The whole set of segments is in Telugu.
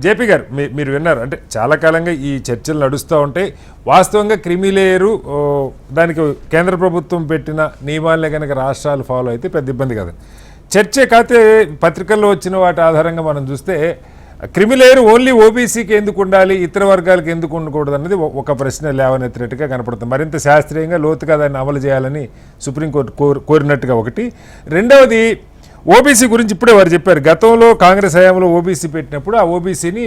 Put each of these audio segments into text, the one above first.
జేపీ గారు మీరు విన్నారు అంటే చాలా కాలంగా ఈ చర్చలు నడుస్తూ ఉంటాయి. వాస్తవంగా క్రిమిలేయరు దానికి కేంద్ర ప్రభుత్వం పెట్టిన నియమాలనే కనుక రాష్ట్రాలు ఫాలో అయితే పెద్ద ఇబ్బంది కాదు. చర్చే కాతే పత్రికల్లో వచ్చిన వాటి ఆధారంగా మనం చూస్తే క్రిమిలేయర్ ఓన్లీ ఓబీసీకి ఎందుకు ఉండాలి, ఇతర వర్గాలకు ఎందుకు ఉండకూడదు అన్నది ఒక ప్రశ్న లేవనెత్తినట్టుగా కనపడుతుంది. మరింత శాస్త్రీయంగా లోతుగా దాన్ని అమలు చేయాలని సుప్రీంకోర్టు కోరినట్టుగా ఒకటి. రెండవది ఓబీసీ గురించి ఇప్పుడే వారు చెప్పారు. గతంలో కాంగ్రెస్ హయాంలో ఓబీసీ పెట్టినప్పుడు ఆ ఓబీసీని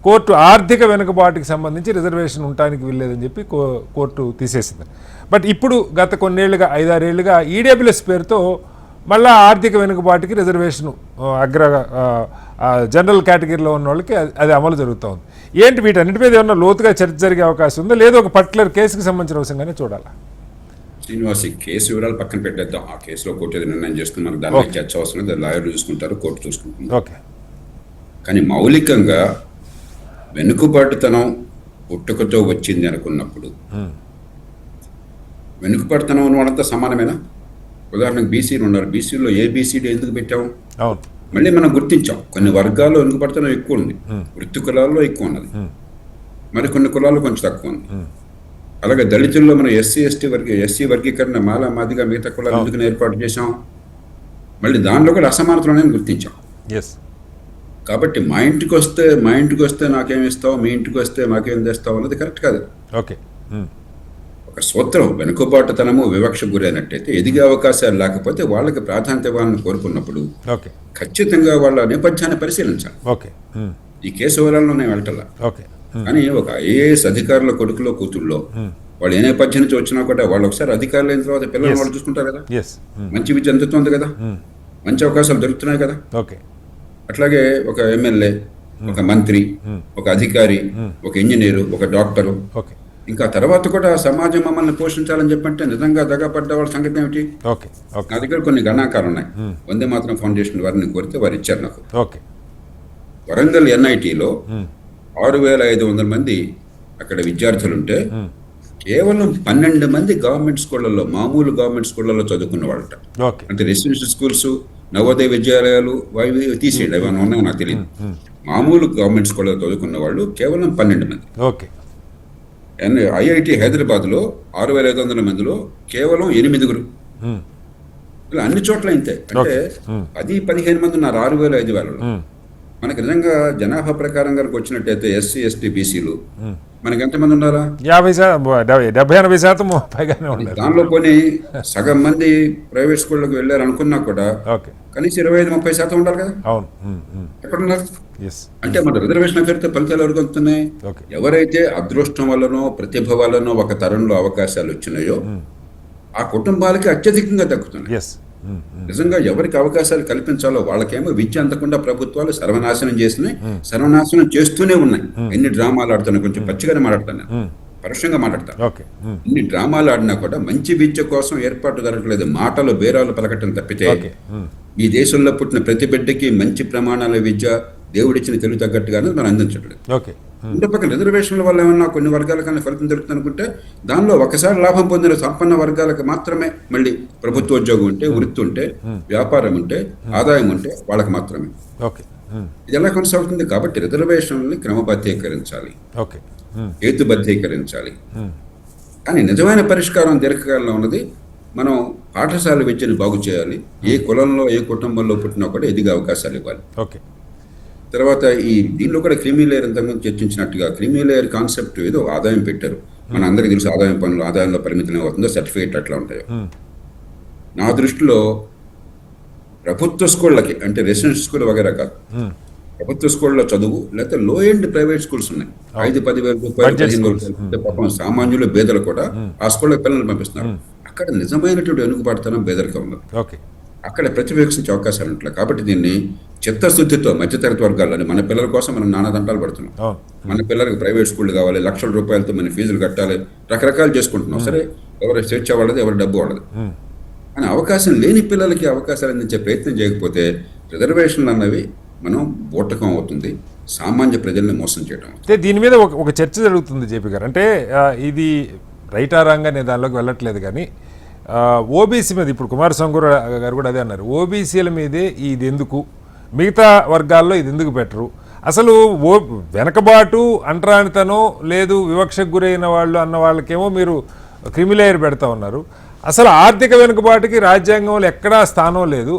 కోర్టు ఆర్థిక వెనుకబాటుకి సంబంధించి రిజర్వేషన్ ఉండటానికి వీల్లేదని చెప్పి కోర్టు తీసేసింది. బట్ ఇప్పుడు గత కొన్నేళ్లుగా 5-6 ఏళ్లుగా ఈడబ్ల్యూఎస్ పేరుతో మళ్ళీ ఆర్థిక వెనుకబాటుకి రిజర్వేషన్ జనరల్ కేటగిరీలో ఉన్న వాళ్ళకి అది అమలు జరుగుతూ ఉంది. ఏంటి వీటన్నిటి మీద ఏమన్నా లోతుగా చర్చ జరిగే అవకాశం ఉందా, లేదా ఒక పర్టికులర్ కేసుకి సంబంధించిన అవసరంగానే చూడాలా? శ్రీనివాస్, ఈ కేసు వివరాలు పక్కన పెట్టేద్దాం. ఆ కేసులో కోర్టు ఏదో నిర్ణయం చేసుకుని మనకు దాని మీద చర్చ అవసరం లేదు. లాయర్లు చూసుకుంటారు, కోర్టు చూసుకుంటుంది. ఓకే. కానీ మౌలికంగా వెనుకబాటుతనం పుట్టుకతో వచ్చింది అనుకున్నప్పుడు వెనుకబాటుతనం ఉన్న వాళ్ళంతా సమానమేనా? ఉదాహరణకు బీసీలు ఉన్నారు, బీసీలో ఏబీసీడీ ఎందుకు పెట్టాము? మళ్ళీ మనం గుర్తించాం కొన్ని వర్గాల్లో వెనుకబడతనం ఎక్కువ ఉంది, వృత్తి కులాల్లో ఎక్కువ ఉన్నది, మరి కొన్ని కులాల్లో కొంచెం తక్కువ ఉంది. అలాగే దళితుల్లో మనం ఎస్సీ వర్గీకరణ మాలా మాదిగా మిగతా కులాలు ఎందుకు ఏర్పాటు చేశాం? మళ్ళీ దానిలో కూడా అసమానతలను గుర్తించాం. కాబట్టి మా ఇంటికి వస్తే నాకేమి ఇస్తావు, మీ ఇంటికి వస్తే మాకేం తెస్తావు అన్నది కరెక్ట్ కాదు. ఓకే. ఒక సూత్రం వెనుకబాటుతనము వివక్ష గురైనట్టయితే ఎదిగే అవకాశాలు లేకపోతే వాళ్ళకి ప్రాధాన్యత ఇవ్వాలని కోరుకున్నప్పుడు ఖచ్చితంగా వాళ్ళ నేపథ్యాన్ని పరిశీలించాలి. ఈ కేసు వివరాలను నేను వెళ్ళటల్లా. కానీ ఒక ఐఏఎస్ అధికారుల కొడుకులో కూతుళ్ళో వాళ్ళు ఏ నేపథ్యం నుంచి వచ్చినా కూడా వాళ్ళు ఒకసారి అధికారులు అయిన తర్వాత పిల్లలు వాళ్ళు చూసుకుంటారు కదా, మంచి విద్య అందుతుంది కదా, మంచి అవకాశాలు దొరుకుతున్నాయి కదా. అట్లాగే ఒక ఎమ్మెల్యే, ఒక మంత్రి, ఒక అధికారి, ఒక ఇంజనీరు, ఒక డాక్టరు, ఇంకా తర్వాత కూడా సమాజం మమ్మల్ని పోషించాలని చెప్పంటే నిజంగా దగపడ్డ వాళ్ళ సంగతి ఏమిటి? నా దగ్గర కొన్ని గణాంకాలు ఉన్నాయి. వందే మాతరం ఫౌండేషన్ వారిని కోరితే వారు ఇచ్చారు నాకు. వరంగల్ ఎన్ఐటీలో 6,500 మంది అక్కడ విద్యార్థులుంటే కేవలం 12 మంది గవర్నమెంట్ స్కూళ్లలో, మామూలు గవర్నమెంట్ స్కూళ్లలో చదువుకున్న వాళ్ళట. అంటే రెసిడెన్షియల్ స్కూల్స్, నవోదయ విద్యాలయాలు తీసేయండి, ఏమైనా ఉన్నాయో నాకు తెలియదు. మామూలు గవర్నమెంట్ స్కూల్లో చదువుకున్న వాళ్ళు కేవలం 12 మంది. ఐఐటి హైదరాబాద్లో 6,500 మందిలో కేవలం 8 ఇలా అన్ని చోట్ల ఇంతే. అంటే 10-15 మంది ఉన్నారు 6,500. మనకి నిజంగా జనాభా ప్రకారం కనుక వచ్చినట్టయితే ఎస్సీ, ఎస్టీ, బీసీలు మనకి ఎంతమంది ఉన్నారా? 70-80% పైగానే ఉన్నారు. దానిలో కొన్ని సగం మంది ప్రైవేట్ స్కూళ్ళకి వెళ్ళారు అనుకున్నా కూడా కనీసం 25-30% ఉండాలి కదా. ఎక్కడున్నారు? అంటే మన రిజర్వేషన్ పేరుతో ఫలితాలు ఎవరికి వస్తున్నాయి? ఎవరైతే అదృష్టం వల్లనో ప్రతిభ వల్లనో ఒక తరంలో అవకాశాలు వచ్చినాయో ఆ కుటుంబాలకి అత్యధికంగా దక్కుతున్నాయి. నిజంగా ఎవరికి అవకాశాలు కల్పించాలో వాళ్ళకేమో విద్య అందకుండా ప్రభుత్వాలు సర్వనాశనం చేసినాయి, సర్వనాశనం చేస్తూనే ఉన్నాయి. ఎన్ని డ్రామాలు ఆడుతున్నాయి, కొంచెం పచ్చిగానే మాట్లాడుతాను, పరుషంగా మాట్లాడతాను. ఎన్ని డ్రామాలు ఆడినా కూడా మంచి విద్య కోసం ఏర్పాటు జరగట్లేదు, మాటలు బేరాలు పలకటం తప్పితే ఈ దేశంలో పుట్టిన ప్రతి బిడ్డకి మంచి ప్రమాణాల విద్య దేవుడిచ్చిన తెలుగు తగ్గట్టుగానే మనం అందించట్లేదు. ఇంటి పక్కన రిజర్వేషన్ల వల్ల ఏమన్నా కొన్ని వర్గాలకన్నా ఫలితం దొరుకుతుంది అనుకుంటే దానిలో ఒకసారి లాభం పొందిన సంపన్న వర్గాలకు మాత్రమే మళ్ళీ ప్రభుత్వ ఉద్యోగం ఉంటే, వృత్తి ఉంటే, వ్యాపారం ఉంటే, ఆదాయం ఉంటే వాళ్ళకి మాత్రమే. ఇది ఎలా కొనసాగుతుంది? కాబట్టి రిజర్వేషన్లని క్రమబద్ధీకరించాలి, హేతుబద్ధీకరించాలి. కానీ నిజమైన పరిష్కారం దీర్ఘకాలంలో ఉన్నది మనం పాఠశాల విద్యను బాగు చేయాలి. ఏ కులంలో, ఏ కుటుంబంలో పుట్టినా కూడా ఎదిగే అవకాశాలు ఇవ్వాలి. తర్వాత ఈ దీనిలో కూడా క్రీమీ లేయర్ ఇంతకుముందు చర్చించినట్టుగా క్రీమీ లేయర్ కాన్సెప్ట్ ఏదో ఆదాయం పెట్టారు. మన అందరికీ తెలుసు ఆదాయం పనులు ఆదాయంలో పరిమితం అవుతుందో, సర్టిఫికేట్ అట్లా ఉంటాయో. నా దృష్టిలో ప్రభుత్వ స్కూళ్ళకి, అంటే రెసిడెన్షియల్ స్కూల్ వగేరా కాదు, ప్రభుత్వ స్కూళ్ళలో చదువు లేకపోతే లో ఎండ్ ప్రైవేట్ స్కూల్స్ ఉన్నాయి, 5-10,000 రూపాయలు 15,000 పాపం సామాన్యులు పేదలు కూడా ఆ స్కూళ్ళకి పిల్లల్ని పంపిస్తున్నారు. అక్కడ నిజమైనటువంటి వెనుకబాటుతనం పేదరికం ఉన్నది, అక్కడ ప్రతివేక్షించే అవకాశాలు ఉంటాయి. కాబట్టి దీన్ని చిత్తశుద్ధితో మధ్యతరగతి వర్గాలని మన పిల్లల కోసం మనం నానాదంటాలు పడుతున్నాం. మన పిల్లలకి ప్రైవేట్ స్కూళ్ళు కావాలి, లక్షల రూపాయలతో మన ఫీజులు కట్టాలి, రకరకాలు చేసుకుంటున్నాం. సరే, ఎవరి స్వేచ్ఛ వాళ్ళది, ఎవరి డబ్బు వాళ్ళది. కానీ అవకాశం లేని పిల్లలకి అవకాశాలు అందించే ప్రయత్నం చేయకపోతే రిజర్వేషన్లు అన్నవి మనం బూటకం అవుతుంది, సామాన్య ప్రజల్ని మోసం చేయడం. అంటే దీని మీద ఒక చర్చ జరుగుతుంది జేపీ గారు. అంటే ఇది రైట్ ఆ రాంగ్ నేను దానిలోకి వెళ్ళట్లేదు, కానీ ఓబీసీ మీద ఇప్పుడు కుమారస్వామి గారు కూడా అదే అన్నారు. ఓబీసీల మీదే ఇది ఎందుకు, మిగతా వర్గాల్లో ఇది ఎందుకు పెట్టరు, అసలు వెనకబాటు అంటరానితనం లేదు వివక్షకు గురైన వాళ్ళు అన్న వాళ్ళకేమో మీరు క్రిమిలేయర్ పెడతా ఉన్నారు. అసలు ఆర్థిక వెనుకబాటుకి రాజ్యాంగంలో ఎక్కడా స్థానం లేదు.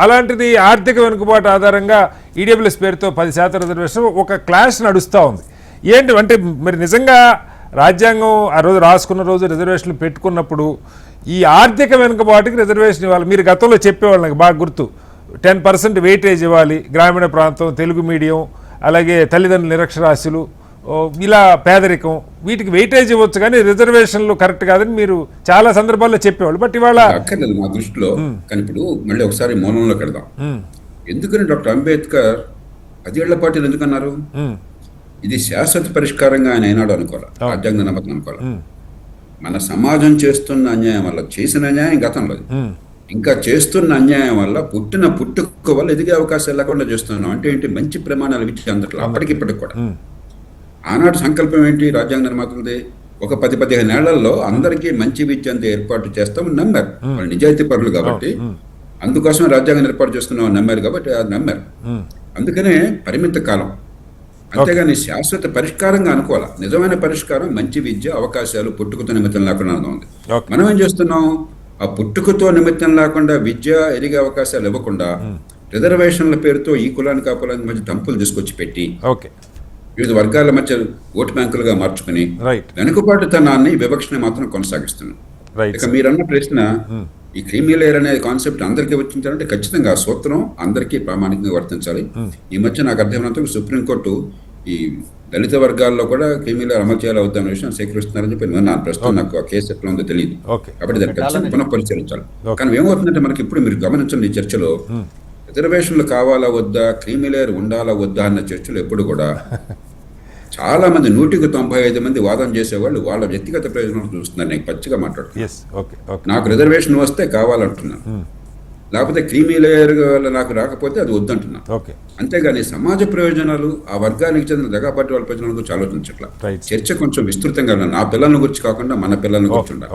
అలాంటిది ఆర్థిక వెనుకబాటు ఆధారంగా ఈడబ్ల్యూఎస్ పేరుతో 10% రిజర్వేషన్ ఒక క్లాష్ నడుస్తూ ఉంది. ఏంటి అంటే మరి నిజంగా రాజ్యాంగం ఆ రోజు రాసుకున్న రోజు రిజర్వేషన్లు పెట్టుకున్నప్పుడు ఈ ఆర్థిక వెనుకబాటుకి రిజర్వేషన్ ఇవ్వాలి. మీరు గతంలో చెప్పేవాళ్ళు నాకు బాగా గుర్తు, 10% వెయిటేజ్ ఇవ్వాలి, గ్రామీణ ప్రాంతం, తెలుగు మీడియం, అలాగే తల్లిదండ్రుల నిరక్షరాస్యులు, ఇలా పేదరికం, వీటికి వెయిటేజ్ ఇవ్వచ్చు కానీ రిజర్వేషన్లు కరెక్ట్ కాదని మీరు చాలా సందర్భాల్లో చెప్పేవాళ్ళు. బట్ ఇవాళ అక్కర్లేదు మా దృష్టిలో. కానీ ఇప్పుడు మళ్ళీ ఒకసారి మౌనంలో కడదాం. ఎందుకని డాక్టర్ అంబేద్కర్ 10 ఏళ్ల పాటు ఎందుకన్నారు? ఇది శాశ్వత పరిష్కారంగా ఆయన ఏనాడు అనుకోవాలి, రాజ్యాంగ నమ్మకం అనుకోవాలి. మన సమాజం చేస్తున్న అన్యాయం వల్ల, చేసిన అన్యాయం గతంలో, ఇంకా చేస్తున్న అన్యాయం వల్ల పుట్టుక వల్ల ఎదిగే అవకాశాలు లేకుండా చేస్తున్నాం. అంటే ఏంటి? మంచి ప్రమాణాలు ఇచ్చి అందట్లో అప్పటికిప్పటికి కూడా. ఆనాడు సంకల్పం ఏంటి రాజ్యాంగ నిర్మాతలది? ఒక 10-15 ఏళ్లలో అందరికీ మంచి విద్య అంత ఏర్పాటు చేస్తామని నమ్మారు. వాళ్ళు నిజాయితీ పరులు కాబట్టి, అందుకోసం రాజ్యాంగం ఏర్పాటు చేస్తున్నాం నమ్మారు కాబట్టి అది నమ్మారు. అందుకనే పరిమిత కాలం, అంతేగాని శాశ్వత పరిష్కారంగా అనుకోవాలి. నిజమైన పరిష్కారం మంచి విద్య, అవకాశాలు, పుట్టుకతో నిమిత్తం లేకుండా ఉంది. మనం ఏం చేస్తున్నాం? ఆ పుట్టుకతో నిమిత్తం లేకుండా విద్య, ఎదిగే అవకాశాలు ఇవ్వకుండా రిజర్వేషన్ల పేరుతో ఈ కులానికి ఆ కులానికి మధ్య తంపులు తీసుకొచ్చి పెట్టి వివిధ వర్గాల మధ్య ఓటు బ్యాంకులుగా మార్చుకుని వెనుకబాటుతనాన్ని, వివక్షని మాత్రం కొనసాగిస్తున్నాం. ఇక మీరన్న ప్రశ్న, ఈ క్రీమీ లేయర్ అనే కాన్సెప్ట్ అందరికీ వచ్చిందంటే ఖచ్చితంగా ఆ సూత్రం అందరికీ ప్రామాణికంగా వర్తించాలి. ఈ మధ్య నాకు అర్థమైనంత సుప్రీంకోర్టు ఈ దళిత వర్గాల్లో కూడా క్రీమీ లేయర్ అమలు చేయాలి అవుతామనే విషయం సేకరిస్తున్నారని చెప్పి విన్నాను. ప్రస్తుతం నాకు ఆ కేసు ఎట్లా ఉందో తెలియదు, కాబట్టి దాన్ని ఖచ్చితంగా పునఃపరిశీలించాలి. కానీ ఏమవుతుందంటే మనకి ఇప్పుడు మీరు గమనించండి, ఈ చర్చలో రిజర్వేషన్లు కావాలా వద్దా, క్రీమీ లేయర్ ఉండాలా వద్దా అన్న చర్చలు ఎప్పుడు కూడా చాలా మంది 195 మంది వాదన చేసేవాళ్ళు వాళ్ళ వ్యక్తిగత ప్రయోజనం చూస్తున్నారు. నేను పచ్చిగా మాట్లాడుతున్నాను. నాకు రిజర్వేషన్ వస్తే కావాలంటున్నాను, లేకపోతే క్రీమీ లేయర్ నాకు రాకపోతే అది వద్దంటున్నాను. అంతేగాని సమాజ ప్రయోజనాలు, ఆ వర్గానికి చెందిన దగాపాటి వాళ్ళ ప్రయోజనాల గురించి ఆలోచించట్లా. చర్చ కొంచెం విస్తృతంగా నా పిల్లల గురించి కాకుండా మన పిల్లల గురించి ఉండాలి.